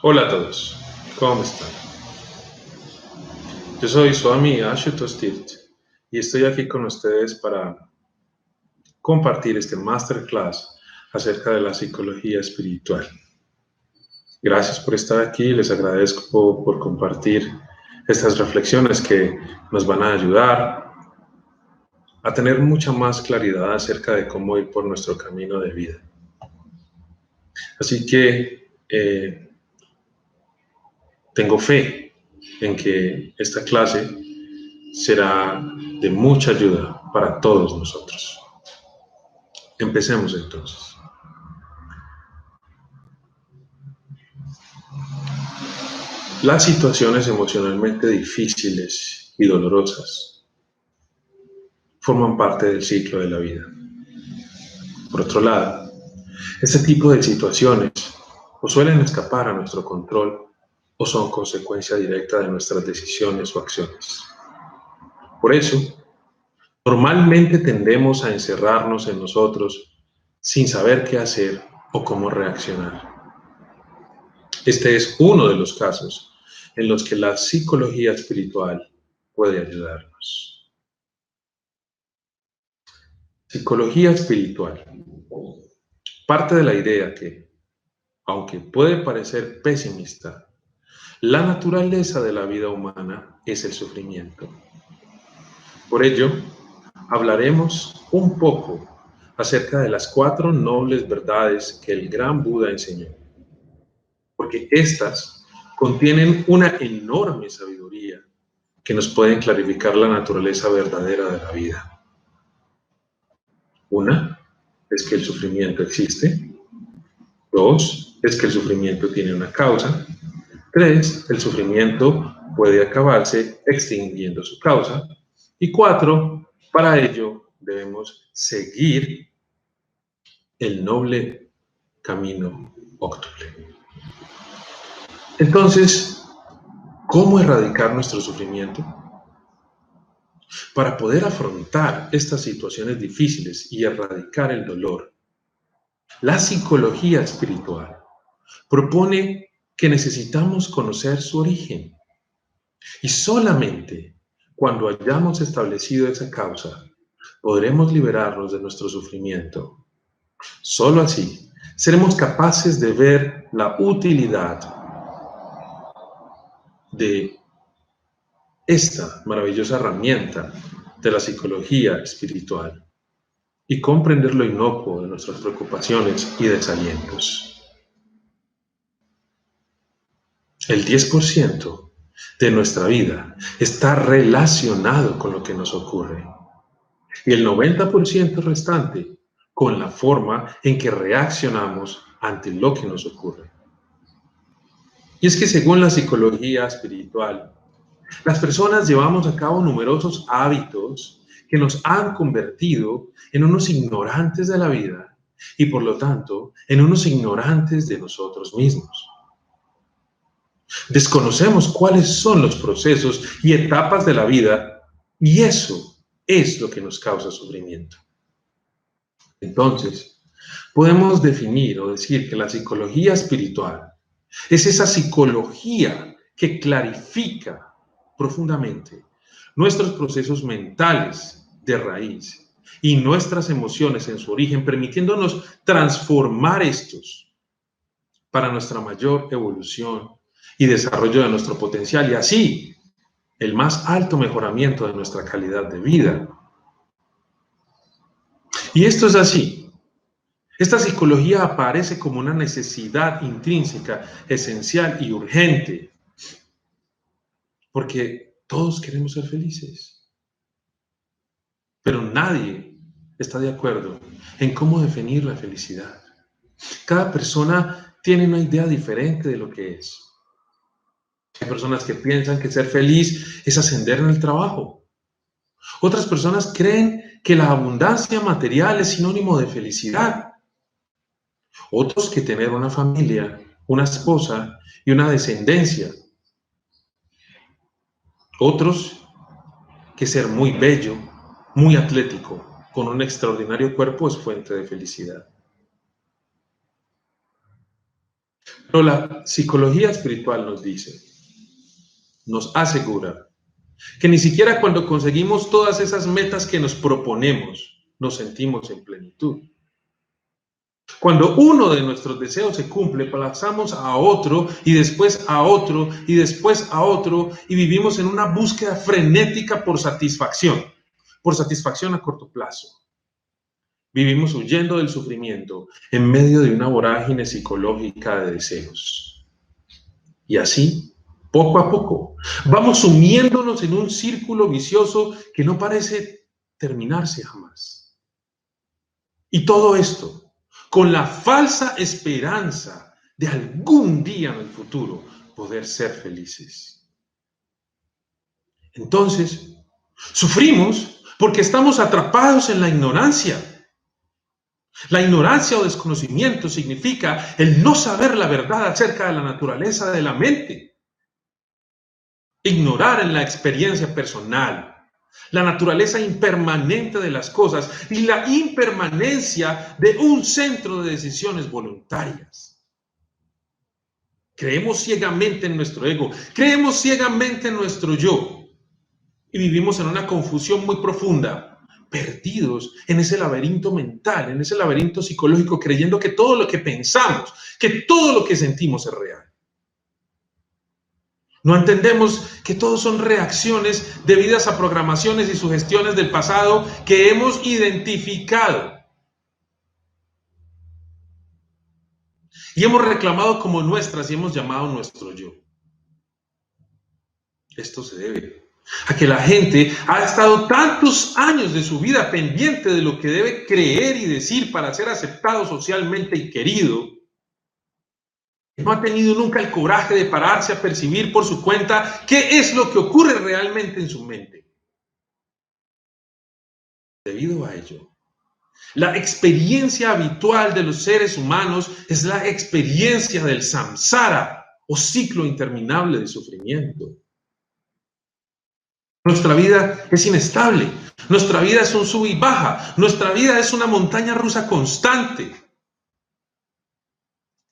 Hola a todos, ¿cómo están? Yo soy su amiga Ashutosh Tirt y estoy aquí con ustedes para compartir este masterclass acerca de la psicología espiritual. Gracias por estar aquí, les agradezco por compartir estas reflexiones que nos van a ayudar a tener mucha más claridad acerca de cómo ir por nuestro camino de vida. Así que tengo fe en que esta clase será de mucha ayuda para todos nosotros. Empecemos entonces. Las situaciones emocionalmente difíciles y dolorosas forman parte del ciclo de la vida. Por otro lado, este tipo de situaciones o suelen escapar a nuestro control o son consecuencia directa de nuestras decisiones o acciones. Por eso, normalmente tendemos a encerrarnos en nosotros sin saber qué hacer o cómo reaccionar. Este es uno de los casos en los que la psicología espiritual puede ayudarnos. Psicología espiritual parte de la idea que, aunque puede parecer pesimista, la naturaleza de la vida humana es el sufrimiento. Por ello, hablaremos un poco acerca de las 4 nobles verdades que el gran Buda enseñó, porque estas contienen una enorme sabiduría que nos pueden clarificar la naturaleza verdadera de la vida. Una es que el sufrimiento existe. 2 es que el sufrimiento tiene una causa. 3, el sufrimiento puede acabarse extinguiendo su causa. Y 4, para ello debemos seguir el noble camino octuple. Entonces, ¿cómo erradicar nuestro sufrimiento? Para poder afrontar estas situaciones difíciles y erradicar el dolor, la psicología espiritual propone que necesitamos conocer su origen. Y solamente cuando hayamos establecido esa causa, podremos liberarnos de nuestro sufrimiento. Solo así seremos capaces de ver la utilidad de esta maravillosa herramienta de la psicología espiritual y comprender lo inocuo de nuestras preocupaciones y desalientos. El 10% de nuestra vida está relacionado con lo que nos ocurre y el 90% restante con la forma en que reaccionamos ante lo que nos ocurre. Y es que según la psicología espiritual, las personas llevamos a cabo numerosos hábitos que nos han convertido en unos ignorantes de la vida y por lo tanto en unos ignorantes de nosotros mismos. Desconocemos cuáles son los procesos y etapas de la vida y eso es lo que nos causa sufrimiento. Entonces, podemos definir o decir que la psicología espiritual es esa psicología que clarifica profundamente nuestros procesos mentales de raíz y nuestras emociones en su origen, permitiéndonos transformar estos para nuestra mayor evolución y desarrollo de nuestro potencial y así el más alto mejoramiento de nuestra calidad de vida. Y esto es así. Esta psicología aparece como una necesidad intrínseca, esencial y urgente, porque todos queremos ser felices, pero nadie está de acuerdo en cómo definir la felicidad. Cada persona tiene una idea diferente de lo que es. Hay personas que piensan que ser feliz es ascender en el trabajo. Otras personas creen que la abundancia material es sinónimo de felicidad. Otros que tener una familia, una esposa y una descendencia. Otros que ser muy bello, muy atlético, con un extraordinario cuerpo es fuente de felicidad. Pero la psicología espiritual nos asegura que ni siquiera cuando conseguimos todas esas metas que nos proponemos, nos sentimos en plenitud. Cuando uno de nuestros deseos se cumple, pasamos a otro y después a otro y después a otro y vivimos en una búsqueda frenética por satisfacción a corto plazo. Vivimos huyendo del sufrimiento en medio de una vorágine psicológica de deseos. Y así, poco a poco, vamos sumiéndonos en un círculo vicioso que no parece terminarse jamás. Y todo esto con la falsa esperanza de algún día en el futuro poder ser felices. Entonces, sufrimos porque estamos atrapados en la ignorancia. La ignorancia o desconocimiento significa el no saber la verdad acerca de la naturaleza de la mente. Ignorar en la experiencia personal la naturaleza impermanente de las cosas y la impermanencia de un centro de decisiones voluntarias. Creemos ciegamente en nuestro ego, creemos ciegamente en nuestro yo y vivimos en una confusión muy profunda, perdidos en ese laberinto mental, en ese laberinto psicológico, creyendo que todo lo que pensamos, que todo lo que sentimos es real. No entendemos que todos son reacciones debidas a programaciones y sugestiones del pasado que hemos identificado y hemos reclamado como nuestras y hemos llamado nuestro yo. Esto se debe a que la gente ha estado tantos años de su vida pendiente de lo que debe creer y decir para ser aceptado socialmente y querido, no ha tenido nunca el coraje de pararse a percibir por su cuenta qué es lo que ocurre realmente en su mente. Debido a ello, la experiencia habitual de los seres humanos es la experiencia del samsara o ciclo interminable de sufrimiento. Nuestra vida es inestable, nuestra vida es un sub y baja, nuestra vida es una montaña rusa constante.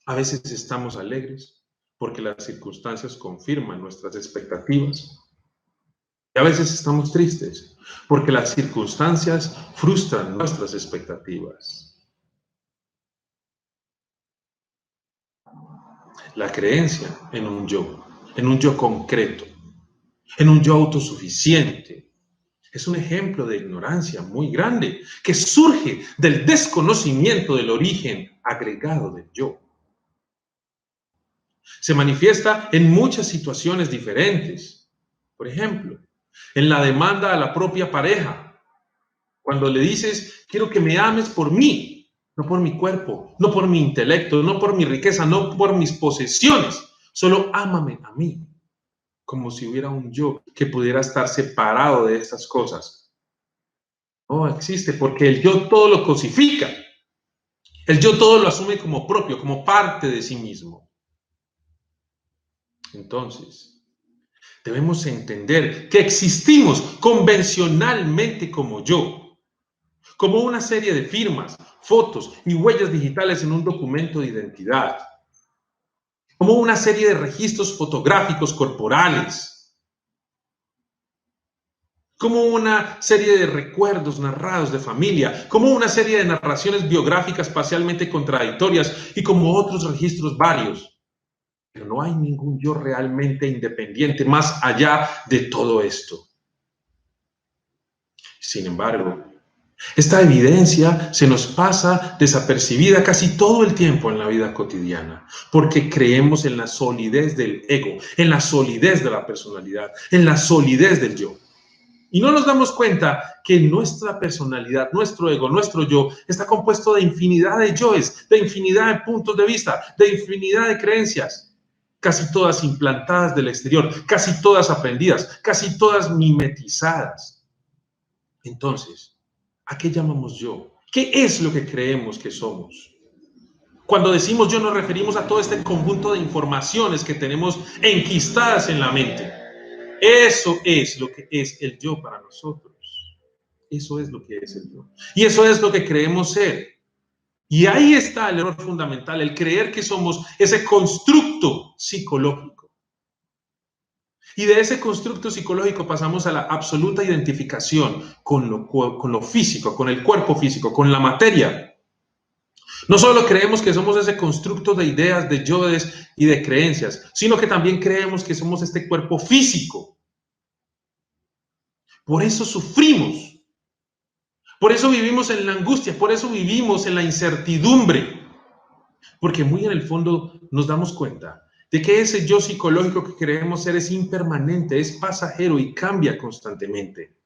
A veces estamos alegres porque las circunstancias confirman nuestras expectativas. Y a veces estamos tristes porque las circunstancias frustran nuestras expectativas. La creencia en un yo concreto, en un yo autosuficiente, es un ejemplo de ignorancia muy grande que surge del desconocimiento del origen agregado del yo. Se manifiesta en muchas situaciones diferentes. Por ejemplo, en la demanda a la propia pareja, cuando le dices, quiero que me ames por mí, no por mi cuerpo, no por mi intelecto, no por mi riqueza, no por mis posesiones, solo ámame a mí, como si hubiera un yo que pudiera estar separado de estas cosas. No existe, porque el yo todo lo cosifica, el yo todo lo asume como propio, como parte de sí mismo. Entonces, debemos entender que existimos convencionalmente como yo, como una serie de firmas, fotos y huellas digitales en un documento de identidad, como una serie de registros fotográficos corporales, como una serie de recuerdos narrados de familia, como una serie de narraciones biográficas parcialmente contradictorias y como otros registros varios. Pero no hay ningún yo realmente independiente más allá de todo esto. Sin embargo, esta evidencia se nos pasa desapercibida casi todo el tiempo en la vida cotidiana, porque creemos en la solidez del ego, en la solidez de la personalidad, en la solidez del yo. Y no nos damos cuenta que nuestra personalidad, nuestro ego, nuestro yo, está compuesto de infinidad de yoes, de infinidad de puntos de vista, de infinidad de creencias, casi todas implantadas del exterior, casi todas aprendidas, casi todas mimetizadas. Entonces, ¿a qué llamamos yo? ¿Qué es lo que creemos que somos? Cuando decimos yo nos referimos a todo este conjunto de informaciones que tenemos enquistadas en la mente. Eso es lo que es el yo para nosotros. Eso es lo que es el yo. Y eso es lo que creemos ser. Y ahí está el error fundamental, el creer que somos ese constructo psicológico. Y de ese constructo psicológico pasamos a la absoluta identificación con lo físico, con el cuerpo físico, con la materia. No solo creemos que somos ese constructo de ideas, de yoes y de creencias, sino que también creemos que somos este cuerpo físico. Por eso sufrimos. Por eso vivimos en la angustia, por eso vivimos en la incertidumbre. Porque muy en el fondo nos damos cuenta de que ese yo psicológico que creemos ser es impermanente, es pasajero y cambia constantemente.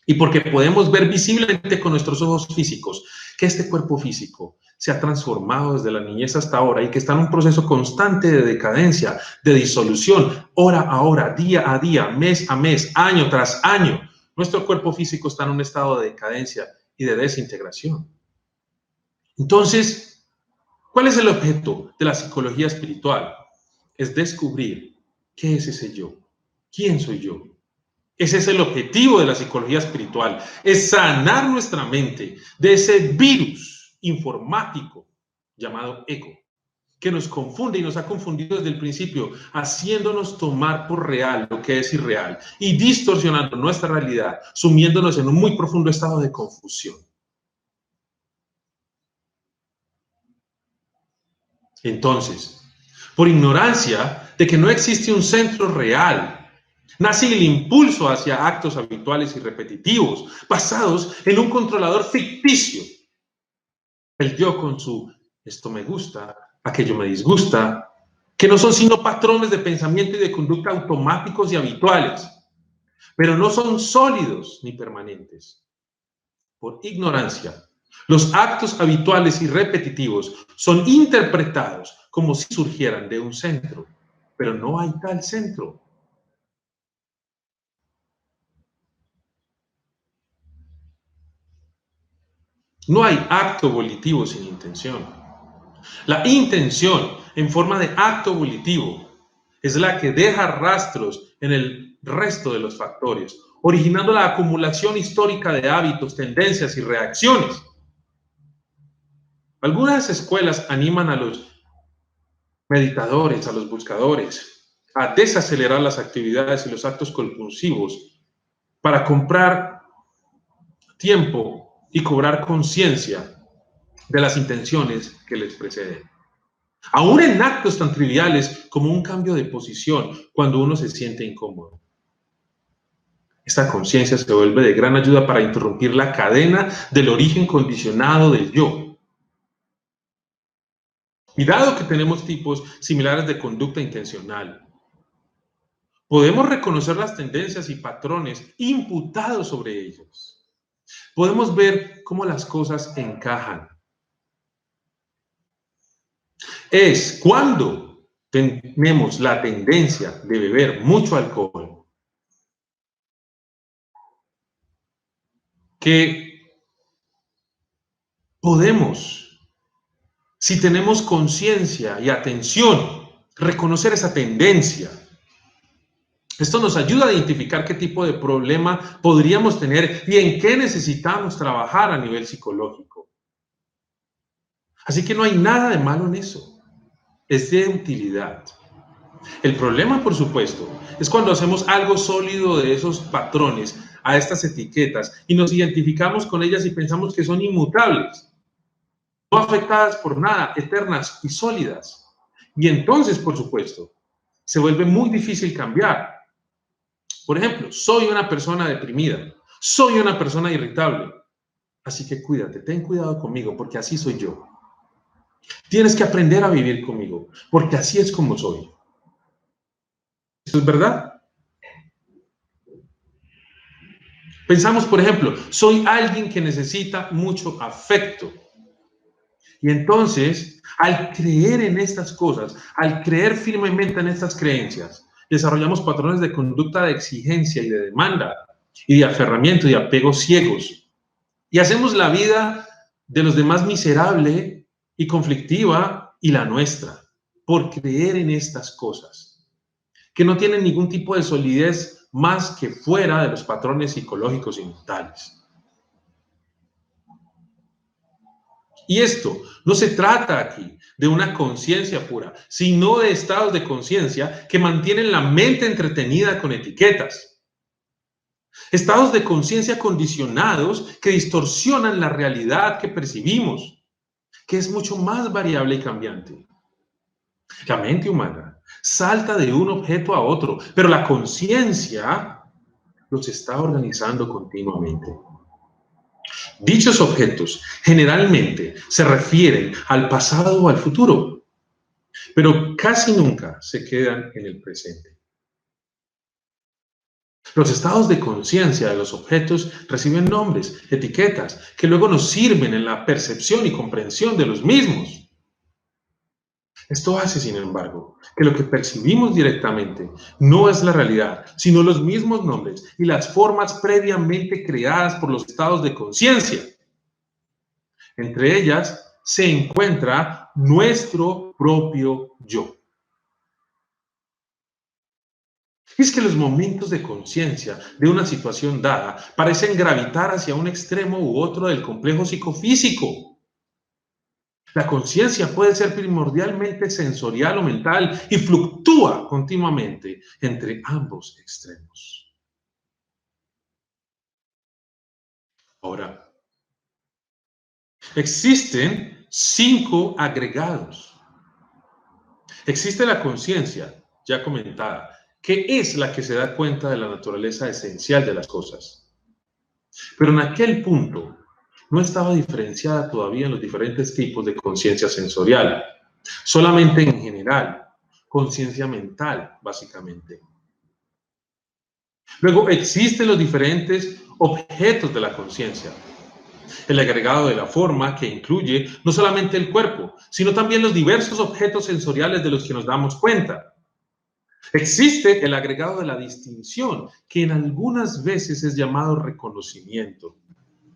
Y porque podemos ver visiblemente con nuestros ojos físicos que este cuerpo físico se ha transformado desde la niñez hasta ahora y que está en un proceso constante de decadencia, de disolución, hora a hora, día a día, mes a mes, año tras año. Nuestro cuerpo físico está en un estado de decadencia y de desintegración. Entonces, ¿cuál es el objeto de la psicología espiritual? Es descubrir qué es ese yo, quién soy yo. Ese es el objetivo de la psicología espiritual, es sanar nuestra mente de ese virus informático llamado ego, que nos confunde y nos ha confundido desde el principio, haciéndonos tomar por real lo que es irreal y distorsionando nuestra realidad, sumiéndonos en un muy profundo estado de confusión. Entonces, por ignorancia de que no existe un centro real, nace el impulso hacia actos habituales y repetitivos, basados en un controlador ficticio. El yo con su esto me gusta, aquello me disgusta, que no son sino patrones de pensamiento y de conducta automáticos y habituales, pero no son sólidos ni permanentes. Por ignorancia, los actos habituales y repetitivos son interpretados como si surgieran de un centro, pero no hay tal centro. No hay acto volitivo sin intención. La intención en forma de acto volitivo es la que deja rastros en el resto de los factores, originando la acumulación histórica de hábitos, tendencias y reacciones. Algunas escuelas animan a los meditadores, a los buscadores, a desacelerar las actividades y los actos compulsivos para comprar tiempo y cobrar conciencia de las intenciones que les preceden. Aún en actos tan triviales como un cambio de posición cuando uno se siente incómodo. Esta conciencia se vuelve de gran ayuda para interrumpir la cadena del origen condicionado del yo. Y dado que tenemos tipos similares de conducta intencional, podemos reconocer las tendencias y patrones imputados sobre ellos. Podemos ver cómo las cosas encajan. Es cuando tenemos la tendencia de beber mucho alcohol que podemos, si tenemos conciencia y atención, reconocer esa tendencia. Esto nos ayuda a identificar qué tipo de problema podríamos tener y en qué necesitamos trabajar a nivel psicológico. Así que no hay nada de malo en eso. Es de utilidad. El problema, por supuesto, es cuando hacemos algo sólido de esos patrones, a estas etiquetas, y nos identificamos con ellas y pensamos que son inmutables, no afectadas por nada, eternas y sólidas. Y entonces, por supuesto, se vuelve muy difícil cambiar. Por ejemplo, soy una persona deprimida, soy una persona irritable, así que cuídate, ten cuidado conmigo, porque así soy yo. Tienes que aprender a vivir conmigo, porque así es como soy. ¿Eso es verdad? Pensamos, por ejemplo, soy alguien que necesita mucho afecto. Y entonces, al creer en estas cosas, al creer firmemente en estas creencias, desarrollamos patrones de conducta de exigencia y de demanda, y de aferramiento y de apegos ciegos. Y hacemos la vida de los demás miserable y conflictiva y la nuestra, por creer en estas cosas, que no tienen ningún tipo de solidez más que fuera de los patrones psicológicos y mentales. Y esto no se trata aquí de una conciencia pura, sino de estados de conciencia que mantienen la mente entretenida con etiquetas. Estados de conciencia condicionados que distorsionan la realidad que percibimos, que es mucho más variable y cambiante. La mente humana salta de un objeto a otro, pero la conciencia los está organizando continuamente. Dichos objetos generalmente se refieren al pasado o al futuro, pero casi nunca se quedan en el presente. Los estados de conciencia de los objetos reciben nombres, etiquetas, que luego nos sirven en la percepción y comprensión de los mismos. Esto hace, sin embargo, que lo que percibimos directamente no es la realidad, sino los mismos nombres y las formas previamente creadas por los estados de conciencia. Entre ellas se encuentra nuestro propio yo. Es que los momentos de conciencia de una situación dada parecen gravitar hacia un extremo u otro del complejo psicofísico. La conciencia puede ser primordialmente sensorial o mental y fluctúa continuamente entre ambos extremos. Ahora, existen 5 agregados. Existe la conciencia, ya comentada, que es la que se da cuenta de la naturaleza esencial de las cosas. Pero en aquel punto no estaba diferenciada todavía en los diferentes tipos de conciencia sensorial, solamente en general, conciencia mental, básicamente. Luego existen los diferentes objetos de la conciencia. El agregado de la forma, que incluye no solamente el cuerpo, sino también los diversos objetos sensoriales de los que nos damos cuenta. Existe el agregado de la distinción, que en algunas veces es llamado reconocimiento,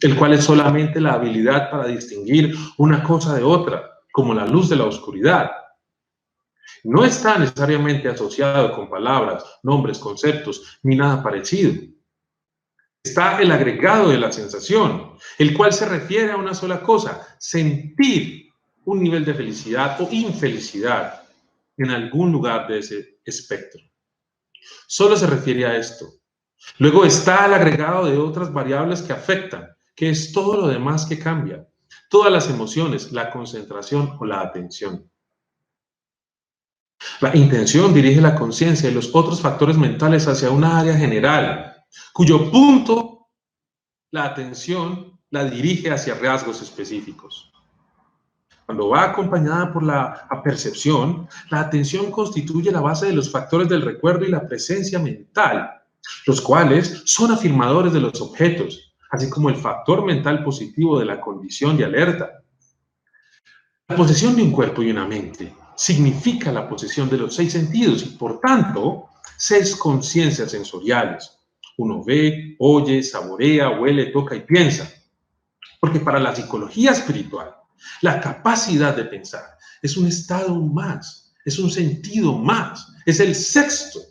el cual es solamente la habilidad para distinguir una cosa de otra, como la luz de la oscuridad. No está necesariamente asociado con palabras, nombres, conceptos, ni nada parecido. Está el agregado de la sensación, el cual se refiere a una sola cosa: sentir un nivel de felicidad o infelicidad en algún lugar de ese espectro. Solo se refiere a esto. Luego está el agregado de otras variables que afectan, que es todo lo demás que cambia, todas las emociones, la concentración o la atención. La intención dirige la conciencia y los otros factores mentales hacia una área general, cuyo punto la atención la dirige hacia rasgos específicos. Cuando va acompañada por la percepción, la atención constituye la base de los factores del recuerdo y la presencia mental, los cuales son afirmadores de los objetos, así como el factor mental positivo de la condición de alerta. La posesión de un cuerpo y una mente significa la posesión de los 6 sentidos y, por tanto, 6 conciencias sensoriales. Uno ve, oye, saborea, huele, toca y piensa. Porque para la psicología espiritual, la capacidad de pensar es un estado más, es un sentido más, es el 6º.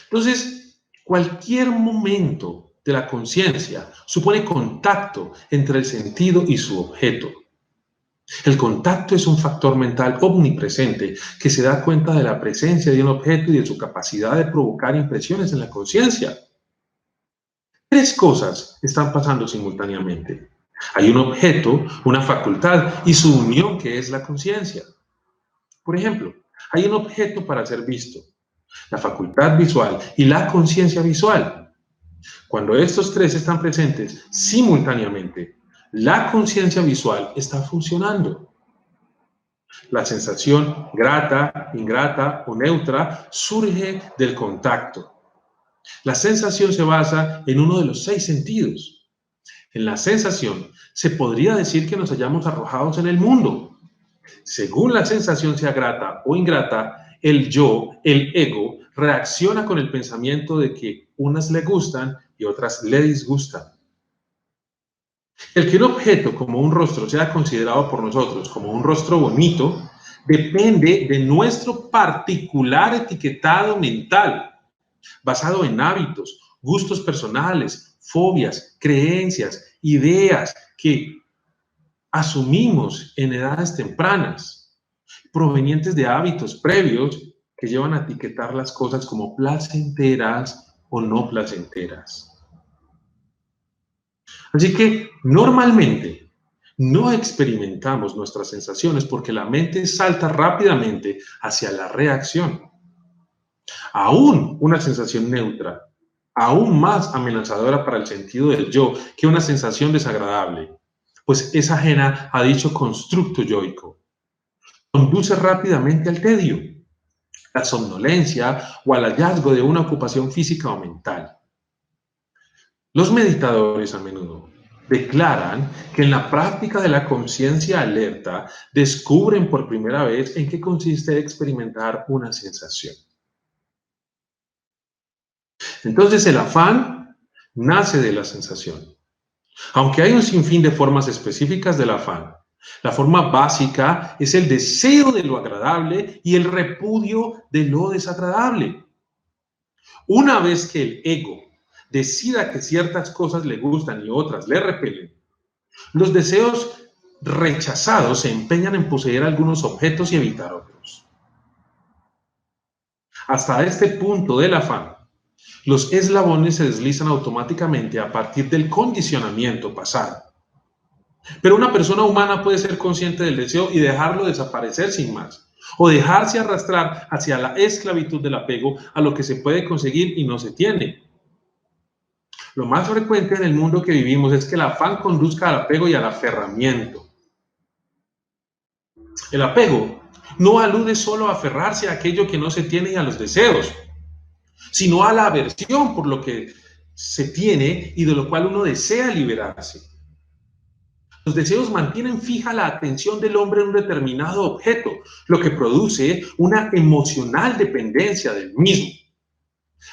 Entonces, cualquier momento de la conciencia supone contacto entre el sentido y su objeto. El contacto es un factor mental omnipresente que se da cuenta de la presencia de un objeto y de su capacidad de provocar impresiones en la conciencia. 3 cosas están pasando simultáneamente. Hay un objeto, una facultad y su unión, que es la conciencia. Por ejemplo, hay un objeto para ser visto, la facultad visual y la conciencia visual. Cuando estos 3 están presentes simultáneamente, la conciencia visual está funcionando. La sensación grata, ingrata o neutra surge del contacto. La sensación se basa en uno de los 6 sentidos. En la sensación se podría decir que nos hallamos arrojados en el mundo. Según la sensación sea grata o ingrata, el yo, el ego, reacciona con el pensamiento de que unas le gustan y otras le disgustan. El que un objeto como un rostro sea considerado por nosotros como un rostro bonito depende de nuestro particular etiquetado mental, basado en hábitos, gustos personales, fobias, creencias, ideas que asumimos en edades tempranas, provenientes de hábitos previos que llevan a etiquetar las cosas como placenteras o no placenteras. Así que normalmente no experimentamos nuestras sensaciones porque la mente salta rápidamente hacia la reacción. Aún una sensación neutra, aún más amenazadora para el sentido del yo que una sensación desagradable, pues es ajena a dicho constructo yoico. Conduce rápidamente al tedio, la somnolencia o al hallazgo de una ocupación física o mental. Los meditadores a menudo declaran que en la práctica de la conciencia alerta descubren por primera vez en qué consiste experimentar una sensación. Entonces el afán nace de la sensación. Aunque hay un sinfín de formas específicas del afán, la forma básica es el deseo de lo agradable y el repudio de lo desagradable. Una vez que el ego decida que ciertas cosas le gustan y otras le repelen, los deseos rechazados se empeñan en poseer algunos objetos y evitar otros. Hasta este punto del afán, los eslabones se deslizan automáticamente a partir del condicionamiento pasado. Pero una persona humana puede ser consciente del deseo y dejarlo desaparecer sin más, o dejarse arrastrar hacia la esclavitud del apego a lo que se puede conseguir y no se tiene. Lo más frecuente en el mundo que vivimos es que el afán conduzca al apego y al aferramiento. El apego no alude solo a aferrarse a aquello que no se tiene y a los deseos, sino a la aversión por lo que se tiene y de lo cual uno desea liberarse. Los deseos mantienen fija la atención del hombre en un determinado objeto, lo que produce una emocional dependencia del mismo.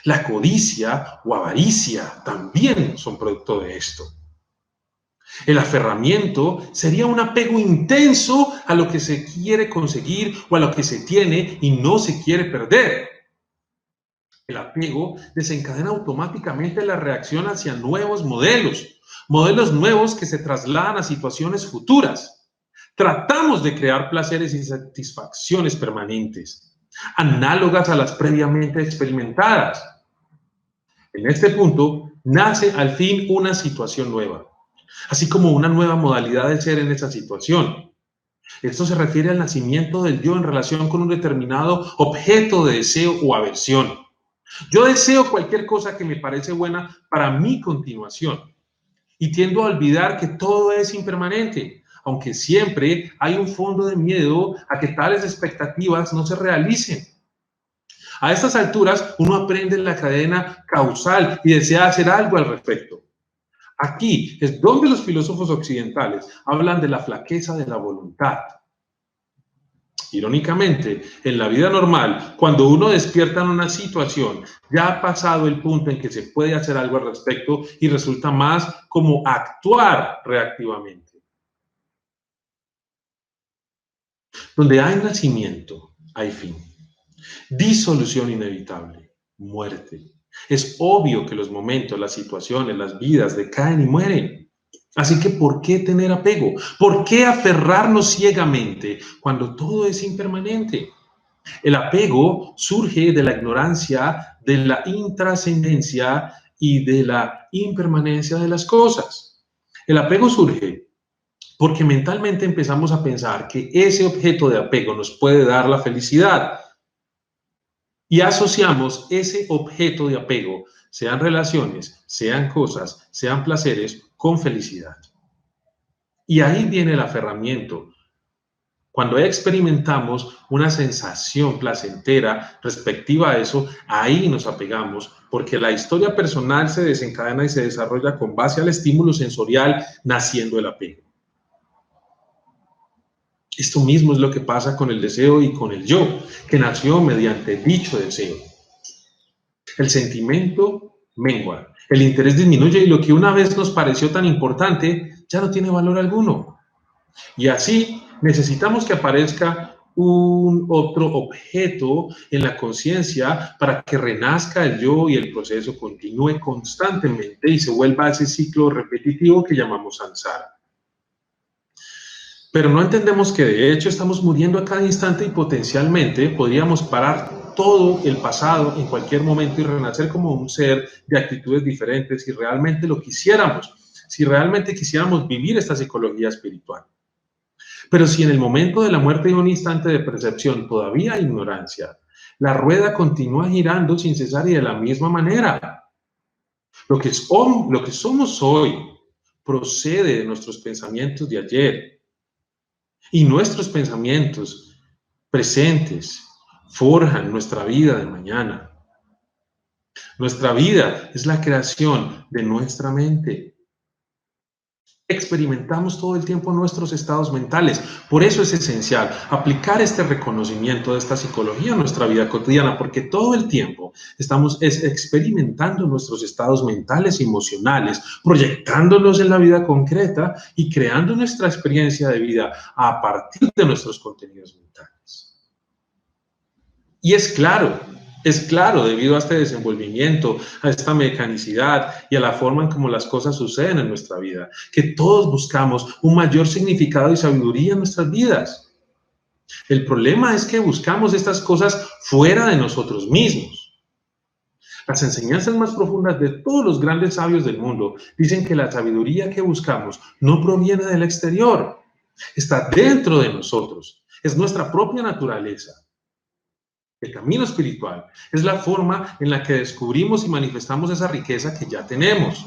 La codicia o avaricia también son producto de esto. El aferramiento sería un apego intenso a lo que se quiere conseguir o a lo que se tiene y no se quiere perder. El apego desencadena automáticamente la reacción hacia nuevos modelos nuevos que se trasladan a situaciones futuras. Tratamos de crear placeres y satisfacciones permanentes, análogas a las previamente experimentadas. En este punto, nace al fin una situación nueva, así como una nueva modalidad de ser en esa situación. Esto se refiere al nacimiento del yo en relación con un determinado objeto de deseo o aversión. Yo deseo cualquier cosa que me parece buena para mi continuación y tiendo a olvidar que todo es impermanente, aunque siempre hay un fondo de miedo a que tales expectativas no se realicen. A estas alturas, uno aprende la cadena causal y desea hacer algo al respecto. Aquí es donde los filósofos occidentales hablan de la flaqueza de la voluntad. Irónicamente, en la vida normal, cuando uno despierta en una situación, ya ha pasado el punto en que se puede hacer algo al respecto y resulta más como actuar reactivamente. Donde hay nacimiento, hay fin. Disolución inevitable, muerte. Es obvio que los momentos, las situaciones, las vidas decaen y mueren. Así que, ¿por qué tener apego? ¿Por qué aferrarnos ciegamente cuando todo es impermanente? El apego surge de la ignorancia, de la intrascendencia y de la impermanencia de las cosas. El apego surge porque mentalmente empezamos a pensar que ese objeto de apego nos puede dar la felicidad y asociamos ese objeto de apego, sean relaciones, sean cosas, sean placeres, con felicidad. Y ahí viene el aferramiento. Cuando experimentamos una sensación placentera respectiva a eso, ahí nos apegamos, porque la historia personal se desencadena y se desarrolla con base al estímulo sensorial, naciendo el apego. Esto mismo es lo que pasa con el deseo y con el yo, que nació mediante dicho deseo. El sentimiento mengua, el interés disminuye y lo que una vez nos pareció tan importante ya no tiene valor alguno. Y así necesitamos que aparezca un otro objeto en la conciencia para que renazca el yo y el proceso continúe constantemente y se vuelva a ese ciclo repetitivo que llamamos samsara. Pero no entendemos que de hecho estamos muriendo a cada instante y potencialmente podríamos parar todo el pasado en cualquier momento y renacer como un ser de actitudes diferentes si realmente lo quisiéramos, si realmente quisiéramos vivir esta psicología espiritual. Pero si en el momento de la muerte hay un instante de percepción todavía hay ignorancia, la rueda continúa girando sin cesar y de la misma manera. Lo que somos hoy procede de nuestros pensamientos de ayer. Y nuestros pensamientos presentes forjan nuestra vida de mañana. Nuestra vida es la creación de nuestra mente. Experimentamos todo el tiempo nuestros estados mentales. Por eso es esencial aplicar este reconocimiento de esta psicología a nuestra vida cotidiana, porque todo el tiempo estamos experimentando nuestros estados mentales y emocionales, proyectándolos en la vida concreta y creando nuestra experiencia de vida a partir de nuestros contenidos mentales. Y es claro, debido a este desenvolvimiento, a esta mecanicidad y a la forma en cómo las cosas suceden en nuestra vida, que todos buscamos un mayor significado y sabiduría en nuestras vidas. El problema es que buscamos estas cosas fuera de nosotros mismos. Las enseñanzas más profundas de todos los grandes sabios del mundo dicen que la sabiduría que buscamos no proviene del exterior, está dentro de nosotros, es nuestra propia naturaleza. El camino espiritual es la forma en la que descubrimos y manifestamos esa riqueza que ya tenemos.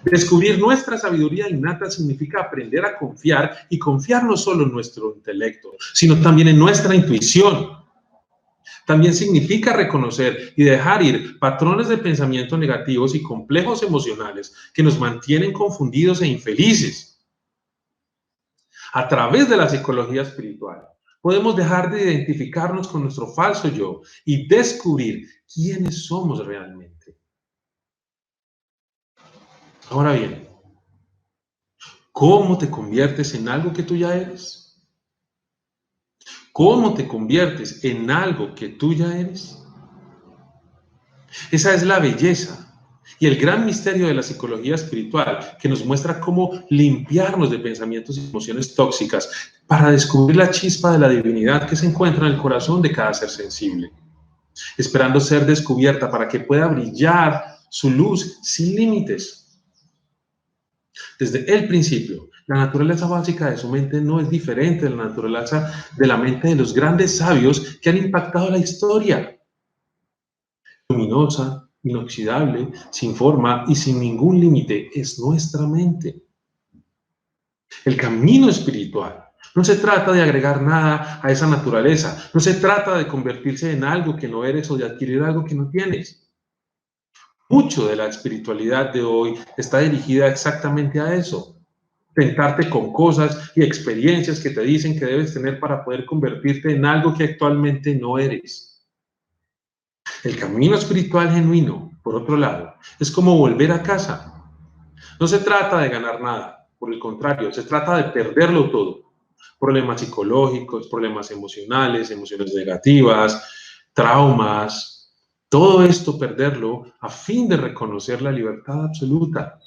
Descubrir nuestra sabiduría innata significa aprender a confiar y confiar no solo en nuestro intelecto, sino también en nuestra intuición. También significa reconocer y dejar ir patrones de pensamiento negativos y complejos emocionales que nos mantienen confundidos e infelices. A través de la psicología espiritual, podemos dejar de identificarnos con nuestro falso yo y descubrir quiénes somos realmente. Ahora bien, ¿cómo te conviertes en algo que tú ya eres? ¿Cómo te conviertes en algo que tú ya eres? Esa es la belleza y el gran misterio de la psicología espiritual, que nos muestra cómo limpiarnos de pensamientos y emociones tóxicas para descubrir la chispa de la divinidad que se encuentra en el corazón de cada ser sensible, esperando ser descubierta para que pueda brillar su luz sin límites. Desde el principio, la naturaleza básica de su mente no es diferente de la naturaleza de la mente de los grandes sabios que han impactado la historia. Luminosa, inoxidable, sin forma y sin ningún límite, es nuestra mente. El camino espiritual no se trata de agregar nada a esa naturaleza, no se trata de convertirse en algo que no eres o de adquirir algo que no tienes. Mucho de la espiritualidad de hoy está dirigida exactamente a eso. Tentarte con cosas y experiencias que te dicen que debes tener para poder convertirte en algo que actualmente no eres. El camino espiritual genuino, por otro lado, es como volver a casa. No se trata de ganar nada, por el contrario, se trata de perderlo todo. Problemas psicológicos, problemas emocionales, emociones negativas, traumas, todo esto perderlo a fin de reconocer la libertad absoluta.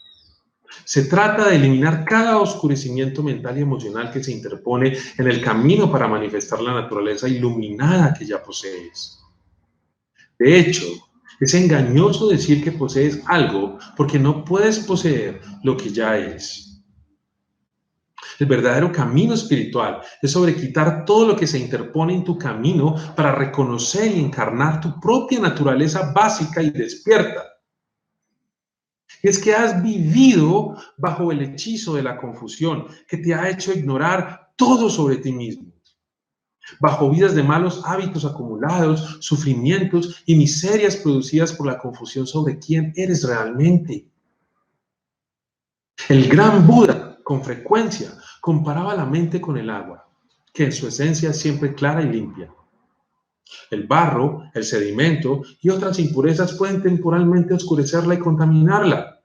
Se trata de eliminar cada oscurecimiento mental y emocional que se interpone en el camino para manifestar la naturaleza iluminada que ya posees. De hecho, es engañoso decir que posees algo porque no puedes poseer lo que ya eres. El verdadero camino espiritual es sobre quitar todo lo que se interpone en tu camino para reconocer y encarnar tu propia naturaleza básica y despierta. Es que has vivido bajo el hechizo de la confusión que te ha hecho ignorar todo sobre ti mismo. Bajo vidas de malos hábitos acumulados, sufrimientos y miserias producidas por la confusión sobre quién eres realmente. El gran Buda, con frecuencia, comparaba la mente con el agua, que en su esencia es siempre clara y limpia. El barro, el sedimento y otras impurezas pueden temporalmente oscurecerla y contaminarla,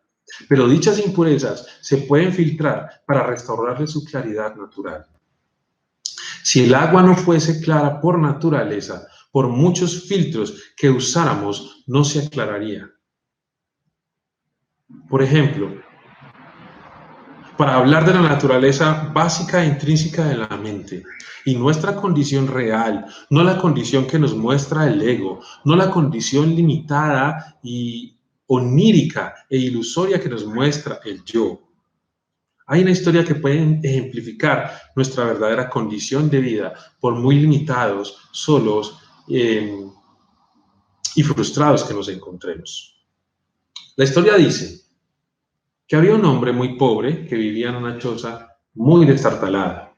pero dichas impurezas se pueden filtrar para restaurarle su claridad natural. Si el agua no fuese clara por naturaleza, por muchos filtros que usáramos, no se aclararía. Por ejemplo, para hablar de la naturaleza básica e intrínseca de la mente y nuestra condición real, no la condición que nos muestra el ego, no la condición limitada y onírica e ilusoria que nos muestra el yo. Hay una historia que puede ejemplificar nuestra verdadera condición de vida, por muy limitados, solos y frustrados que nos encontremos. La historia dice que había un hombre muy pobre que vivía en una choza muy destartalada.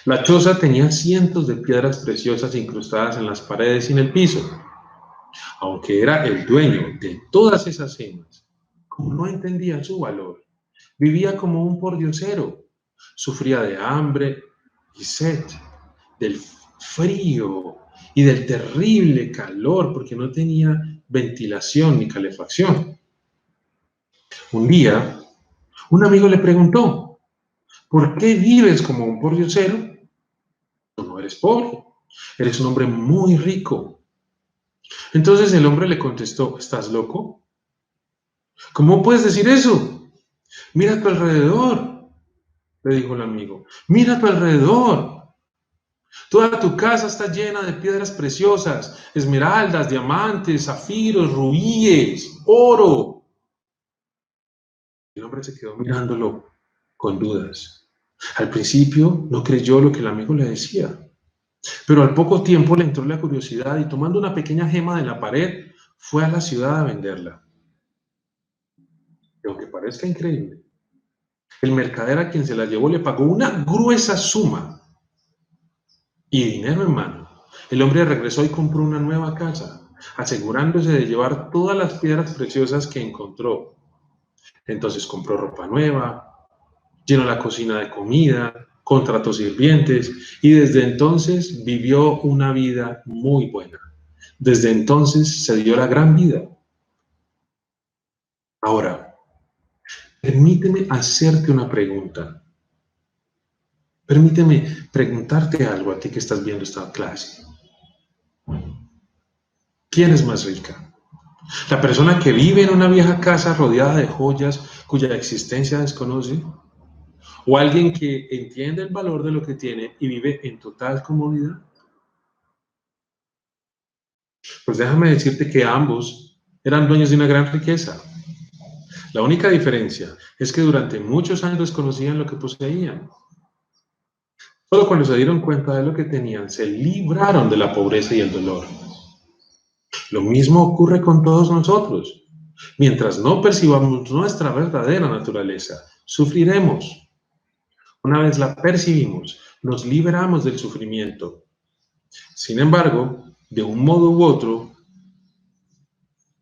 La choza tenía cientos de piedras preciosas incrustadas en las paredes y en el piso. Aunque era el dueño de todas esas gemas, como no entendía su valor, vivía como un pordiosero. Sufría de hambre y sed, del frío y del terrible calor porque no tenía ventilación ni calefacción. Un día, un amigo le preguntó: ¿por qué vives como un pordiosero? Tú no eres pobre, eres un hombre muy rico. Entonces el hombre le contestó: ¿estás loco? ¿Cómo puedes decir eso? Mira a tu alrededor, le dijo el amigo. Mira a tu alrededor. Toda tu casa está llena de piedras preciosas, esmeraldas, diamantes, zafiros, rubíes, oro. El hombre se quedó mirándolo con dudas. Al principio no creyó lo que el amigo le decía, pero al poco tiempo le entró la curiosidad y, tomando una pequeña gema de la pared, fue a la ciudad a venderla. Y aunque parezca increíble, el mercader a quien se la llevó le pagó una gruesa suma y, dinero en mano, el hombre regresó y compró una nueva casa, asegurándose de llevar todas las piedras preciosas que encontró. Entonces compró ropa nueva, llenó la cocina de comida, contrató sirvientes y desde entonces vivió una vida muy buena. Desde entonces se dio la gran vida. Ahora, permíteme hacerte una pregunta. Permíteme preguntarte algo a ti que estás viendo esta clase. ¿Quién es más rica? ¿La persona que vive en una vieja casa rodeada de joyas cuya existencia desconoce? ¿O alguien que entiende el valor de lo que tiene y vive en total comodidad? Pues déjame decirte que ambos eran dueños de una gran riqueza. La única diferencia es que durante muchos años desconocían lo que poseían. Solo cuando se dieron cuenta de lo que tenían, se libraron de la pobreza y el dolor. Lo mismo ocurre con todos nosotros. Mientras no percibamos nuestra verdadera naturaleza, sufriremos. Una vez la percibimos, nos liberamos del sufrimiento. Sin embargo, de un modo u otro,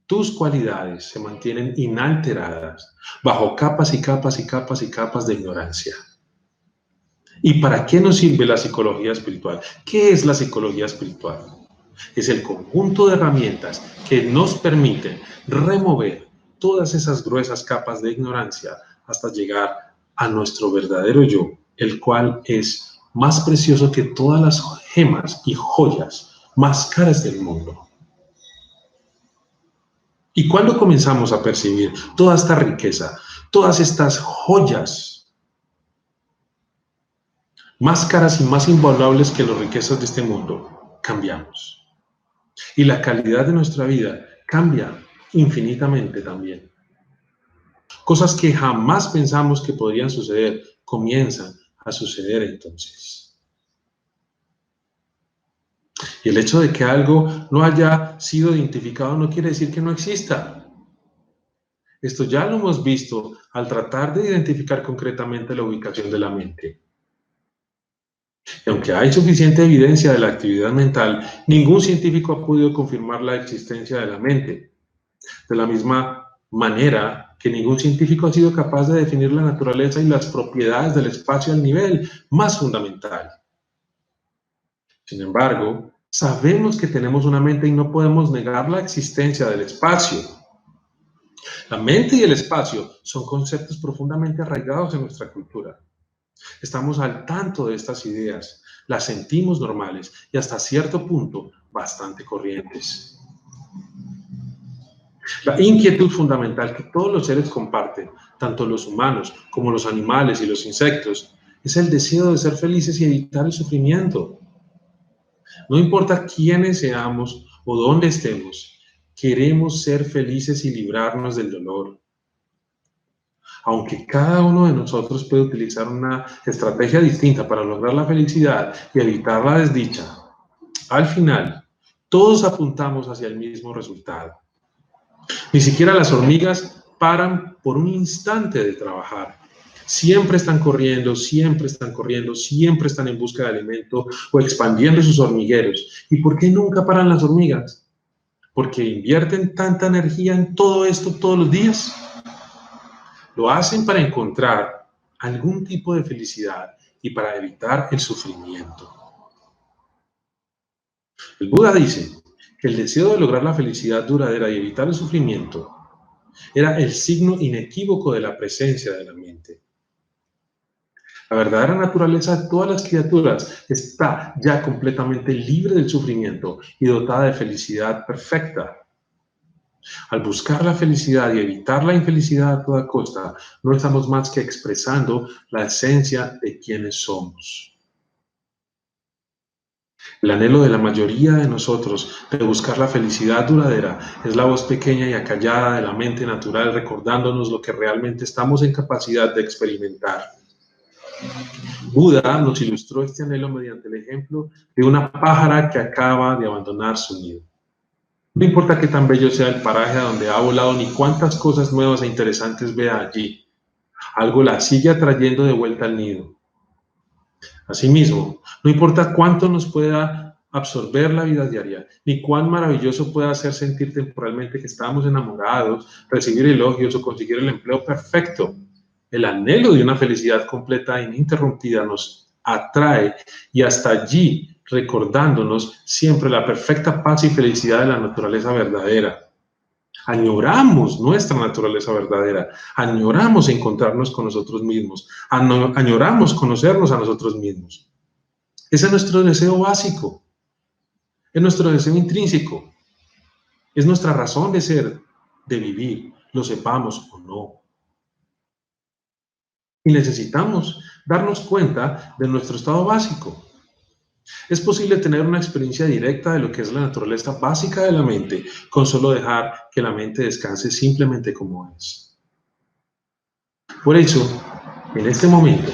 tus cualidades se mantienen inalteradas bajo capas y capas y capas y capas de ignorancia. ¿Y para qué nos sirve la psicología espiritual? ¿Qué es la psicología espiritual? Es el conjunto de herramientas que nos permiten remover todas esas gruesas capas de ignorancia hasta llegar a nuestro verdadero yo, el cual es más precioso que todas las gemas y joyas más caras del mundo. ¿Y cuándo comenzamos a percibir toda esta riqueza, todas estas joyas más caras y más invaluables que las riquezas de este mundo? Cambiamos. Y la calidad de nuestra vida cambia infinitamente también. Cosas que jamás pensamos que podrían suceder, comienzan a suceder entonces. Y el hecho de que algo no haya sido identificado no quiere decir que no exista. Esto ya lo hemos visto al tratar de identificar concretamente la ubicación de la mente. Y aunque hay suficiente evidencia de la actividad mental, ningún científico ha podido confirmar la existencia de la mente. De la misma manera que ningún científico ha sido capaz de definir la naturaleza y las propiedades del espacio al nivel más fundamental. Sin embargo, sabemos que tenemos una mente y no podemos negar la existencia del espacio. La mente y el espacio son conceptos profundamente arraigados en nuestra cultura. Estamos al tanto de estas ideas, las sentimos normales y hasta cierto punto bastante corrientes. La inquietud fundamental que todos los seres comparten, tanto los humanos como los animales y los insectos, es el deseo de ser felices y evitar el sufrimiento. No importa quiénes seamos o dónde estemos, queremos ser felices y librarnos del dolor. Aunque cada uno de nosotros puede utilizar una estrategia distinta para lograr la felicidad y evitar la desdicha, al final, todos apuntamos hacia el mismo resultado. Ni siquiera las hormigas paran por un instante de trabajar. Siempre están corriendo, siempre están corriendo, siempre están en busca de alimento o expandiendo sus hormigueros. ¿Y por qué nunca paran las hormigas? Porque invierten tanta energía en todo esto todos los días. Lo hacen para encontrar algún tipo de felicidad y para evitar el sufrimiento. El Buda dice que el deseo de lograr la felicidad duradera y evitar el sufrimiento era el signo inequívoco de la presencia de la mente. La verdadera naturaleza de todas las criaturas está ya completamente libre del sufrimiento y dotada de felicidad perfecta. Al buscar la felicidad y evitar la infelicidad a toda costa, no estamos más que expresando la esencia de quienes somos. El anhelo de la mayoría de nosotros de buscar la felicidad duradera es la voz pequeña y acallada de la mente natural recordándonos lo que realmente estamos en capacidad de experimentar. Buda nos ilustró este anhelo mediante el ejemplo de una pájara que acaba de abandonar su nido. No importa qué tan bello sea el paraje a donde ha volado ni cuántas cosas nuevas e interesantes vea allí, algo la sigue atrayendo de vuelta al nido. Asimismo, no importa cuánto nos pueda absorber la vida diaria, ni cuán maravilloso pueda hacer sentir temporalmente que estamos enamorados, recibir elogios o conseguir el empleo perfecto, el anhelo de una felicidad completa e ininterrumpida nos atrae y hasta allí recordándonos siempre la perfecta paz y felicidad de la naturaleza verdadera. Añoramos nuestra naturaleza verdadera, añoramos encontrarnos con nosotros mismos, añoramos conocernos a nosotros mismos. Ese es nuestro deseo básico, es nuestro deseo intrínseco, es nuestra razón de ser, de vivir, lo sepamos o no. Y necesitamos darnos cuenta de nuestro estado básico. Es posible tener una experiencia directa de lo que es la naturaleza básica de la mente con solo dejar que la mente descanse simplemente como es. Por eso, en este momento,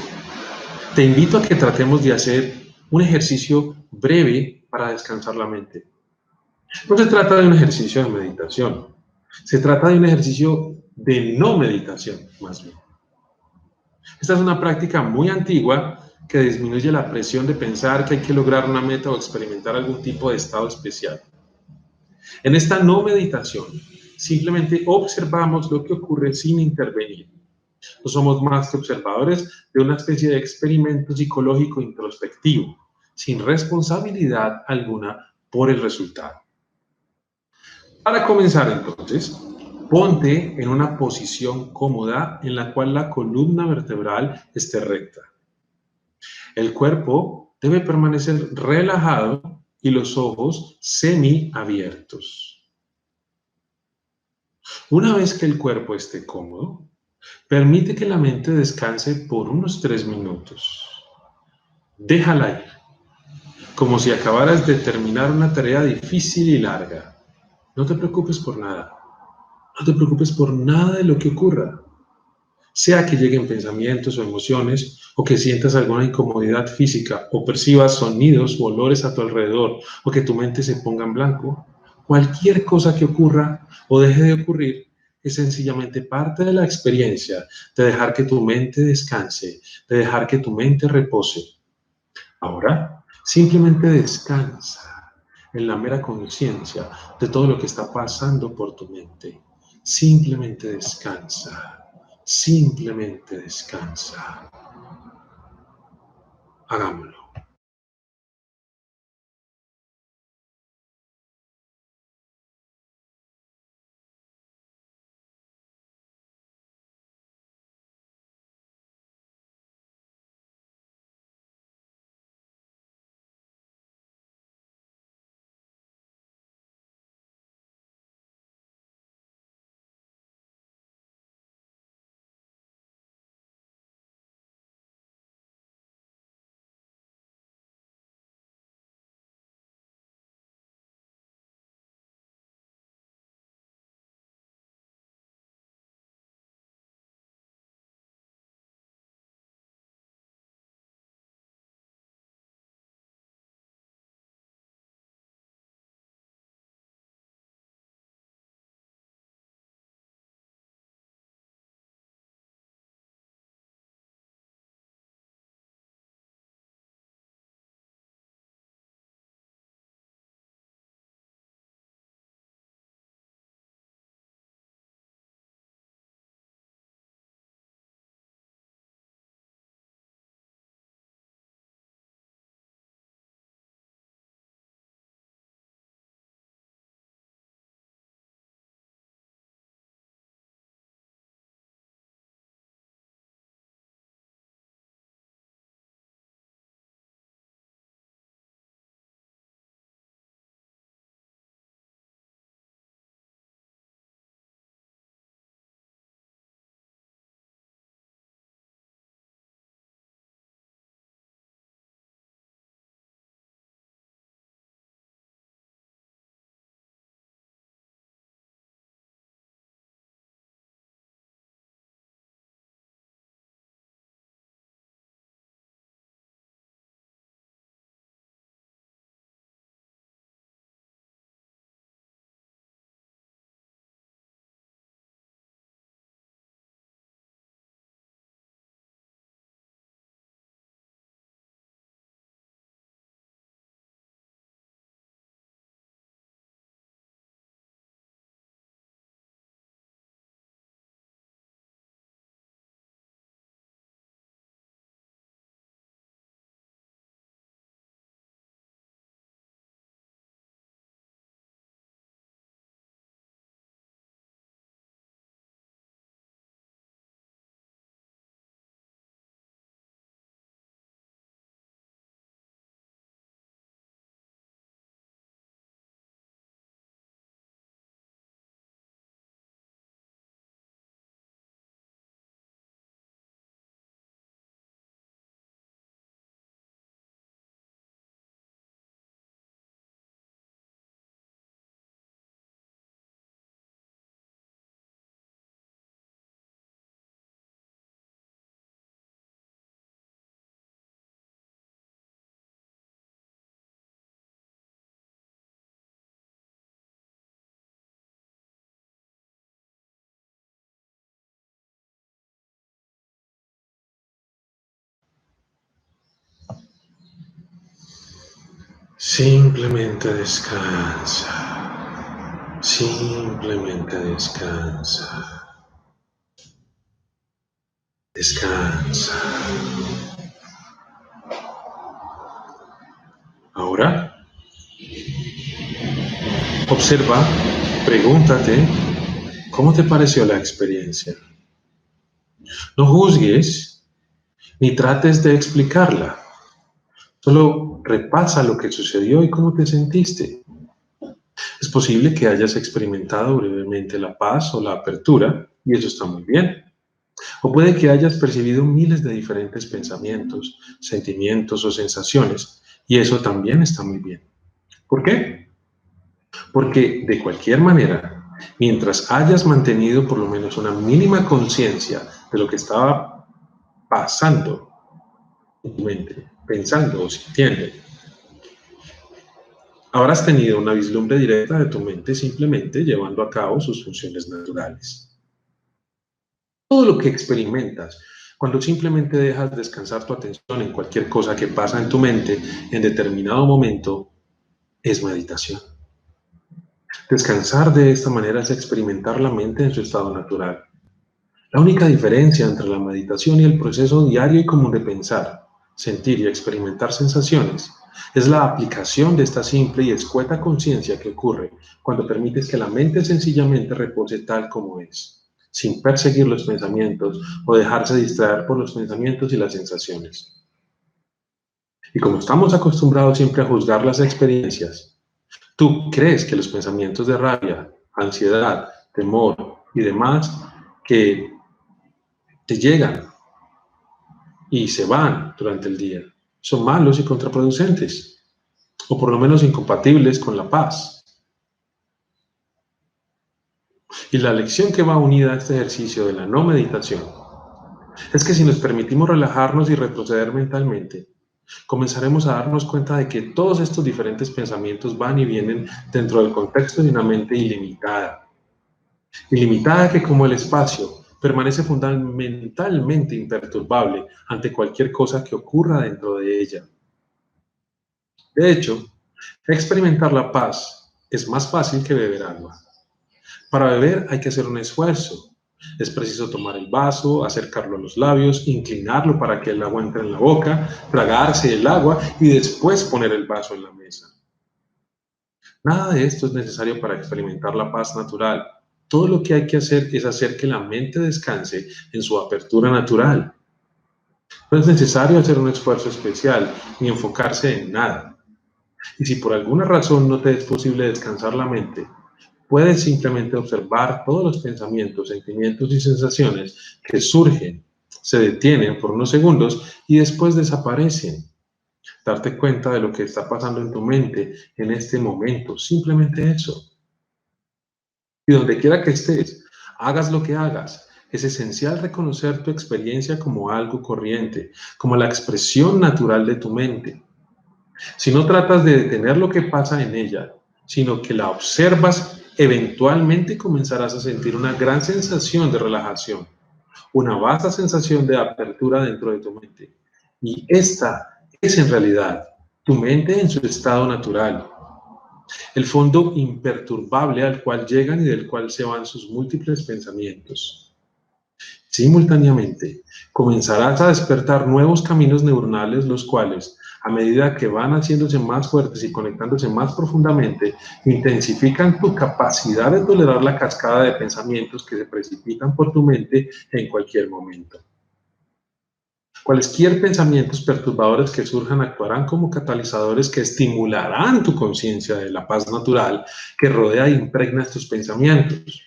te invito a que tratemos de hacer un ejercicio breve para descansar la mente. No se trata de un ejercicio de meditación, se trata de un ejercicio de no meditación, más bien. Esta es una práctica muy antigua que disminuye la presión de pensar que hay que lograr una meta o experimentar algún tipo de estado especial. En esta no meditación, simplemente observamos lo que ocurre sin intervenir. No somos más que observadores de una especie de experimento psicológico introspectivo, sin responsabilidad alguna por el resultado. Para comenzar entonces, ponte en una posición cómoda en la cual la columna vertebral esté recta. El cuerpo debe permanecer relajado y los ojos semiabiertos. Una vez que el cuerpo esté cómodo, permite que la mente descanse por unos 3 minutos. Déjala ir, como si acabaras de terminar una tarea difícil y larga. No te preocupes por nada. No te preocupes por nada de lo que ocurra. Sea que lleguen pensamientos o emociones, o que sientas alguna incomodidad física, o percibas sonidos o olores a tu alrededor, o que tu mente se ponga en blanco, cualquier cosa que ocurra o deje de ocurrir es sencillamente parte de la experiencia de dejar que tu mente descanse, de dejar que tu mente repose. Ahora, simplemente descansa en la mera conciencia de todo lo que está pasando por tu mente. Simplemente descansa. Simplemente descansa. Hagámoslo. Simplemente descansa. Simplemente descansa. Descansa. Ahora, observa, pregúntate, ¿cómo te pareció la experiencia? No juzgues ni trates de explicarla. Solo repasa lo que sucedió y cómo te sentiste. Es posible que hayas experimentado brevemente la paz o la apertura, y eso está muy bien. O puede que hayas percibido miles de diferentes pensamientos, sentimientos o sensaciones, y eso también está muy bien. ¿Por qué? Porque de cualquier manera, mientras hayas mantenido por lo menos una mínima conciencia de lo que estaba pasando en tu mente, pensando o sintiendo, habrás tenido una vislumbre directa de tu mente simplemente llevando a cabo sus funciones naturales. Todo lo que experimentas, cuando simplemente dejas descansar tu atención en cualquier cosa que pasa en tu mente en determinado momento, es meditación. Descansar de esta manera es experimentar la mente en su estado natural. La única diferencia entre la meditación y el proceso diario y común de pensar, sentir y experimentar sensaciones es la aplicación de esta simple y escueta conciencia que ocurre cuando permites que la mente sencillamente repose tal como es, sin perseguir los pensamientos o dejarse distraer por los pensamientos y las sensaciones. Y como estamos acostumbrados siempre a juzgar las experiencias, tú crees que los pensamientos de rabia, ansiedad, temor y demás que te llegan y se van durante el día son malos y contraproducentes, o por lo menos incompatibles con la paz. Y la lección que va unida a este ejercicio de la no meditación es que si nos permitimos relajarnos y retroceder mentalmente, comenzaremos a darnos cuenta de que todos estos diferentes pensamientos van y vienen dentro del contexto de una mente ilimitada. Ilimitada que, como el espacio, permanece fundamentalmente imperturbable ante cualquier cosa que ocurra dentro de ella. De hecho, experimentar la paz es más fácil que beber agua. Para beber hay que hacer un esfuerzo. Es preciso tomar el vaso, acercarlo a los labios, inclinarlo para que el agua entre en la boca, tragarse el agua y después poner el vaso en la mesa. Nada de esto es necesario para experimentar la paz natural. Todo lo que hay que hacer es hacer que la mente descanse en su apertura natural. No es necesario hacer un esfuerzo especial ni enfocarse en nada. Y si por alguna razón no te es posible descansar la mente, puedes simplemente observar todos los pensamientos, sentimientos y sensaciones que surgen, se detienen por unos segundos y después desaparecen. Darte cuenta de lo que está pasando en tu mente en este momento, simplemente eso. Y donde quiera que estés, hagas lo que hagas, es esencial reconocer tu experiencia como algo corriente, como la expresión natural de tu mente. Si no tratas de detener lo que pasa en ella, sino que la observas, eventualmente comenzarás a sentir una gran sensación de relajación, una vasta sensación de apertura dentro de tu mente. Y esta es en realidad tu mente en su estado natural, el fondo imperturbable al cual llegan y del cual se van sus múltiples pensamientos. Simultáneamente, comenzarás a despertar nuevos caminos neuronales, los cuales, a medida que van haciéndose más fuertes y conectándose más profundamente, intensifican tu capacidad de tolerar la cascada de pensamientos que se precipitan por tu mente en cualquier momento. Cualesquier pensamientos perturbadores que surjan actuarán como catalizadores que estimularán tu conciencia de la paz natural que rodea e impregna estos pensamientos.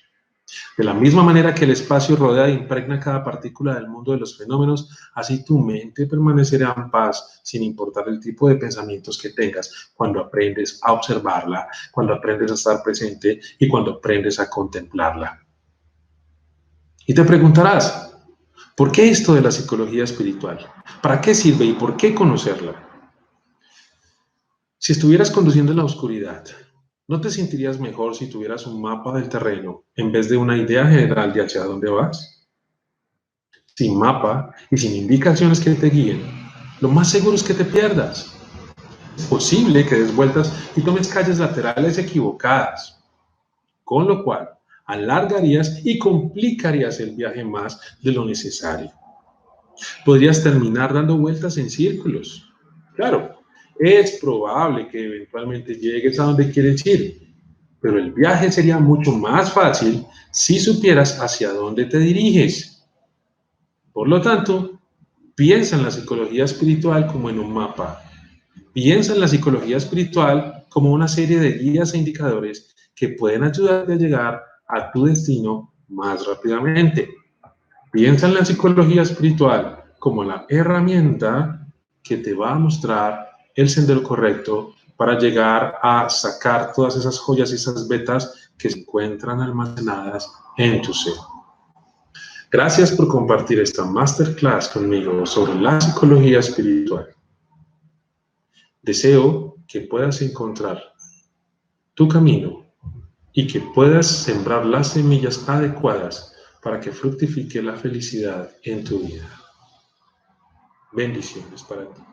De la misma manera que el espacio rodea e impregna cada partícula del mundo de los fenómenos, así tu mente permanecerá en paz sin importar el tipo de pensamientos que tengas cuando aprendes a observarla, cuando aprendes a estar presente y cuando aprendes a contemplarla. Y te preguntarás, ¿por qué esto de la psicología espiritual? ¿Para qué sirve y por qué conocerla? Si estuvieras conduciendo en la oscuridad, ¿no te sentirías mejor si tuvieras un mapa del terreno en vez de una idea general de hacia dónde vas? Sin mapa y sin indicaciones que te guíen, lo más seguro es que te pierdas. Es posible que des vueltas y tomes calles laterales equivocadas, con lo cual alargarías y complicarías el viaje más de lo necesario. Podrías terminar dando vueltas en círculos. Claro, es probable que eventualmente llegues a donde quieres ir, pero el viaje sería mucho más fácil si supieras hacia dónde te diriges. Por lo tanto, piensa en la psicología espiritual como en un mapa. Piensa en la psicología espiritual como una serie de guías e indicadores que pueden ayudarte a llegar a tu destino más rápidamente. Piensa en la psicología espiritual como la herramienta que te va a mostrar el sendero correcto para llegar a sacar todas esas joyas y esas vetas que se encuentran almacenadas en tu ser. Gracias por compartir esta masterclass conmigo sobre la psicología espiritual. Deseo que puedas encontrar tu camino y que puedas sembrar las semillas adecuadas para que fructifique la felicidad en tu vida. Bendiciones para ti.